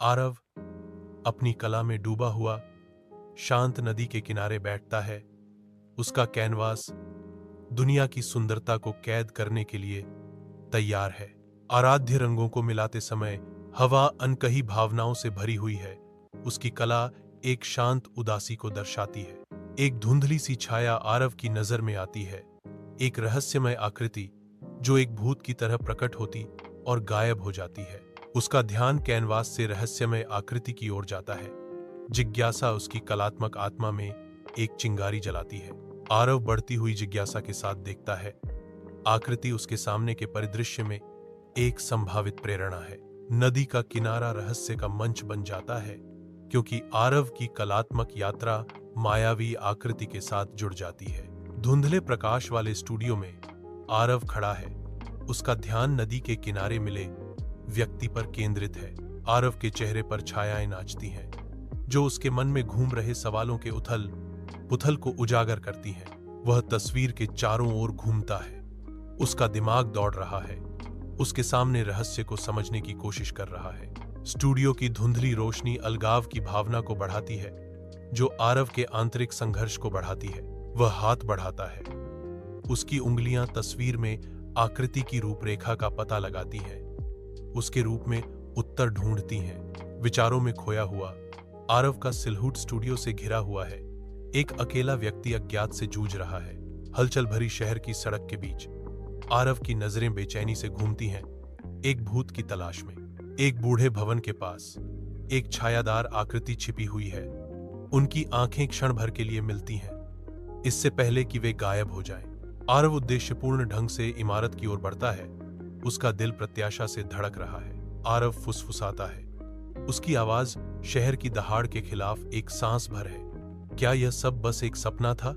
आरव अपनी कला में डूबा हुआ शांत नदी के किनारे बैठता है। उसका कैनवास दुनिया की सुंदरता को कैद करने के लिए तैयार है। आराध्य रंगों को मिलाते समय हवा अनकही भावनाओं से भरी हुई है। उसकी कला एक शांत उदासी को दर्शाती है। एक धुंधली सी छाया आरव की नजर में आती है, एक रहस्यमय आकृति जो एक भूत की तरह प्रकट होती और गायब हो जाती है। उसका ध्यान कैनवास से रहस्यमय आकृति की ओर जाता है। जिज्ञासा उसकी कलात्मक आत्मा में एक चिंगारी जलाती है। आरव बढ़ती हुई जिज्ञासा के साथ देखता है। आकृति उसके सामने के परिदृश्य में एक संभावित प्रेरणा है। नदी का किनारा रहस्य का मंच बन जाता है, क्योंकि आरव की कलात्मक यात्रा मायावी आकृति के साथ जुड़ जाती है। धुंधले प्रकाश वाले स्टूडियो में आरव खड़ा है। उसका ध्यान नदी के किनारे मिले व्यक्ति पर केंद्रित है। आरव के चेहरे पर छायाएं नाचती हैं, जो उसके मन में घूम रहे सवालों के उथल पुथल को उजागर करती हैं। वह तस्वीर के चारों ओर घूमता है। उसका दिमाग दौड़ रहा है, उसके सामने रहस्य को समझने की कोशिश कर रहा है। स्टूडियो की धुंधली रोशनी अलगाव की भावना को बढ़ाती है, जो आरव के आंतरिक संघर्ष को बढ़ाती है। वह हाथ बढ़ाता है। उसकी उंगलियां तस्वीर में आकृति की रूपरेखा का पता लगाती हैं, उसके रूप में उत्तर ढूंढती हैं। विचारों में खोया हुआ आरव का सिलहुट स्टूडियो से घिरा हुआ है। एक अकेला व्यक्ति अज्ञात से जूझ रहा है। हलचल भरी शहर की सड़क के बीच आरव की नजरें बेचैनी से घूमती हैं, एक भूत की तलाश में। एक बूढ़े भवन के पास एक छायादार आकृति छिपी हुई है। उनकी आंखें क्षण भर के लिए मिलती हैं, इससे पहले कि वे गायब हो जाएं। आरव उद्देश्यपूर्ण ढंग से इमारत की ओर बढ़ता है। उसका दिल प्रत्याशा से धड़क रहा है। आरव फुसफुसाता है। उसकी आवाज शहर की दहाड़ के खिलाफ एक सांस भर है। क्या यह सब बस एक सपना था?